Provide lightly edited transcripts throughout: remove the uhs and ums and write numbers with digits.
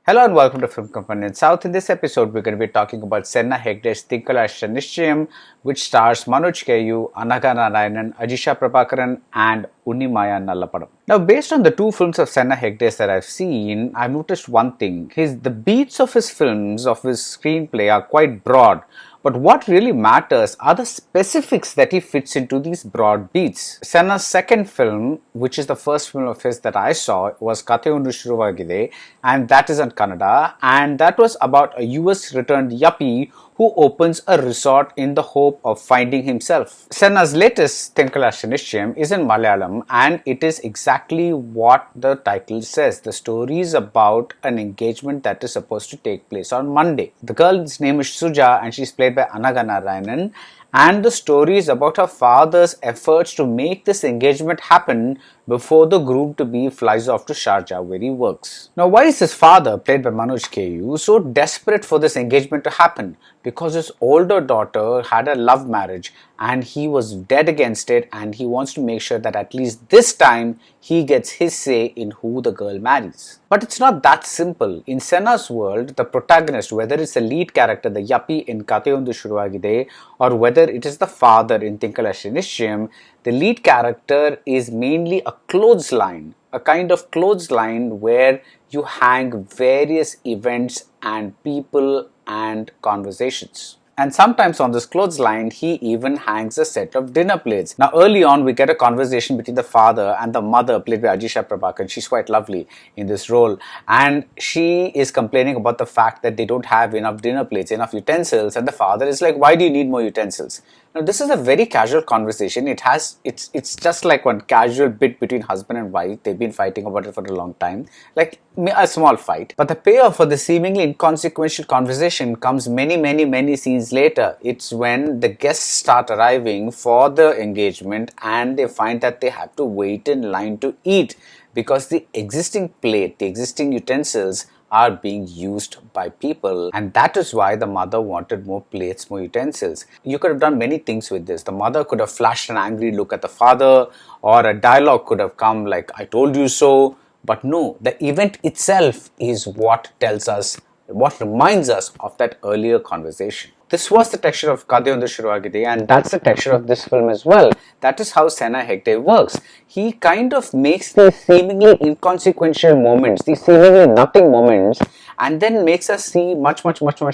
Hello and welcome to Film Companion South. In this episode, we're going to be talking about Senna Hegde's Thinkalazhcha Nishchayam, which stars Manoj Ku, Anagha Narayanan, Ajisha Prabhakaran, and Unnimaya Nallapadam. Now, based on the two films of Senna Hegde's that I've seen, I've noticed one thing. The beats of his films, of his screenplay, are quite broad. But what really matters are the specifics that he fits into these broad beats. Senna's second film, which is the first film of his that I saw, was Katheyondu Shuruvagide, and that is in Kannada, and that was about a US returned yuppie who opens a resort in the hope of finding himself. Senna's latest Thinkalazhcha Nishchayam is in Malayalam, and it is exactly what the title says. The story is about an engagement that is supposed to take place on Monday. The girl's name is Suja and she's played by Anagha Narayanan, and the story is about her father's efforts to make this engagement happen before the groom-to-be flies off to Sharjah where he works. Now, why is his father, played by Manoj Ku, so desperate for this engagement to happen? Because his older daughter had a love marriage and he was dead against it, and he wants to make sure that at least this time he gets his say in who the girl marries. But it's not that simple. In Senna's world, the protagonist, whether it's the lead character, the yuppie in Katheyondu Shuruvagide, or whether it is the father in Thinkalazhcha Nishchayam, the lead character is mainly a clothesline, a kind of clothesline where you hang various events and people and conversations. And sometimes on this clothesline, he even hangs a set of dinner plates. Now, early on, we get a conversation between the father and the mother, played by Ajisha Prabhakaran. She's quite lovely in this role. And she is complaining about the fact that they don't have enough dinner plates, enough utensils. And the father is like, why do you need more utensils? Now, this is a very casual conversation. It's just like one casual bit between husband and wife. They've been fighting about it for a long time, like a small fight. But the payoff for the seemingly inconsequential conversation comes many scenes later. It's when the guests start arriving for the engagement and they find that they have to wait in line to eat because the existing plate, the existing utensils are being used by people, and that is why the mother wanted more plates, more utensils. You could have done many things with this. The mother could have flashed an angry look at the father, or a dialogue could have come like, I told you so. But no, the event itself is what tells us, what reminds us of that earlier conversation. This was the texture of Katheyondu Shuruvagide, and that's the texture of this film as well. That is how Senna Hegde works. He kind of makes these seemingly inconsequential moments, these seemingly nothing moments, and then makes us see much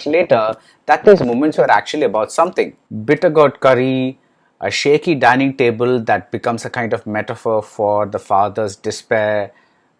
later that these moments were actually about something. Bitter gourd curry, a shaky dining table that becomes a kind of metaphor for the father's despair,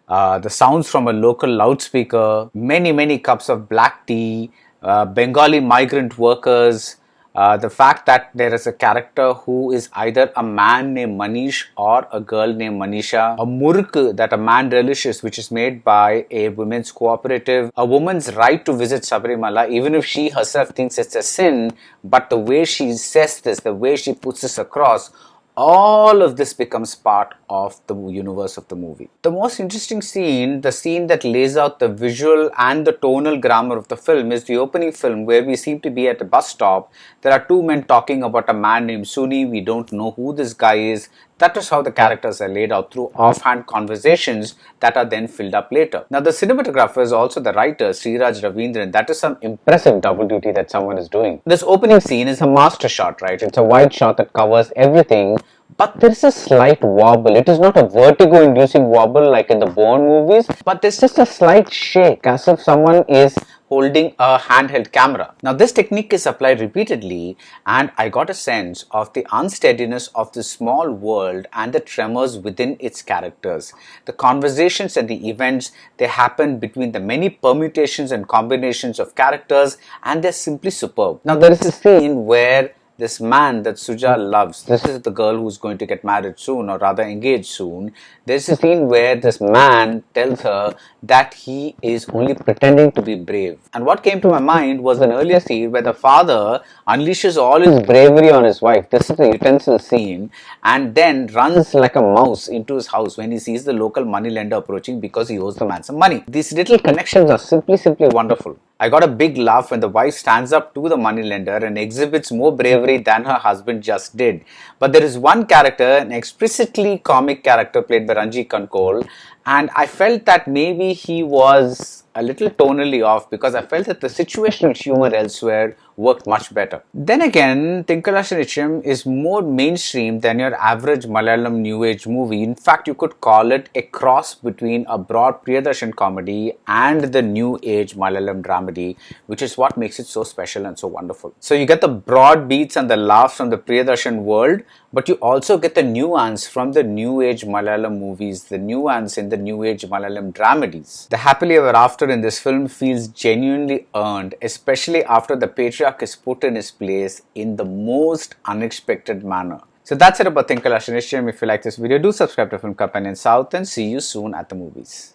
the sounds from a local loudspeaker, many cups of black tea, Bengali migrant workers, the fact that there is a character who is either a man named Manish or a girl named Manisha, a muruk that a man relishes, which is made by a women's cooperative, a woman's right to visit Sabarimala even if she herself thinks it's a sin, but the way she says this, the way she puts this across, all of this becomes part of the universe of the movie. The most interesting scene, the scene that lays out the visual and the tonal grammar of the film, is the opening film where we seem to be at a bus stop. There are two men talking about a man named Suni. We don't know who this guy is. That is how the characters are laid out through offhand conversations that are then filled up later. Now, the cinematographer is also the writer, Sriraj Ravindran. That is some impressive double duty that someone is doing. This opening scene is a master shot, right? It's a wide shot that covers everything, but there is a slight wobble. It is not a vertigo-inducing wobble like in the Bourne movies, but there's just a slight shake as if someone is holding a handheld camera. Now, this technique is applied repeatedly, and I got a sense of the unsteadiness of this small world and the tremors within its characters. The conversations and the events, they happen between the many permutations and combinations of characters, and they're simply superb. Now, there is a scene where this man that Suja loves, this is the girl who's going to get married soon, or rather engaged soon. There's a scene where this man tells her that he is only pretending to be brave. And what came to my mind was an earlier scene where the father unleashes all his bravery on his wife. This is the utensil scene, and then runs like a mouse into his house when he sees the local moneylender approaching because he owes the man some money. These little connections are simply wonderful. I got a big laugh when the wife stands up to the moneylender and exhibits more bravery than her husband just did. But there is one character, an explicitly comic character played by Ranji Kankol, and I felt that maybe he was a little tonally off because I felt that the situational humor elsewhere worked much better. Then again, Thinkalazhcha Nishchayam is more mainstream than your average Malayalam New Age movie. In fact, you could call it a cross between a broad Priyadarshan comedy and the New Age Malayalam dramedy, which is what makes it so special and so wonderful. So you get the broad beats and the laughs from the Priyadarshan world, but you also get the nuance from the New Age Malayalam movies, the nuance in the New Age Malayalam dramedies. The happily ever after in this film feels genuinely earned, especially after the patriarch is put in his place in the most unexpected manner. So that's it about Thinkalazhcha Nishchayam. If you like this video, do subscribe to Film Companion South and see you soon at the movies.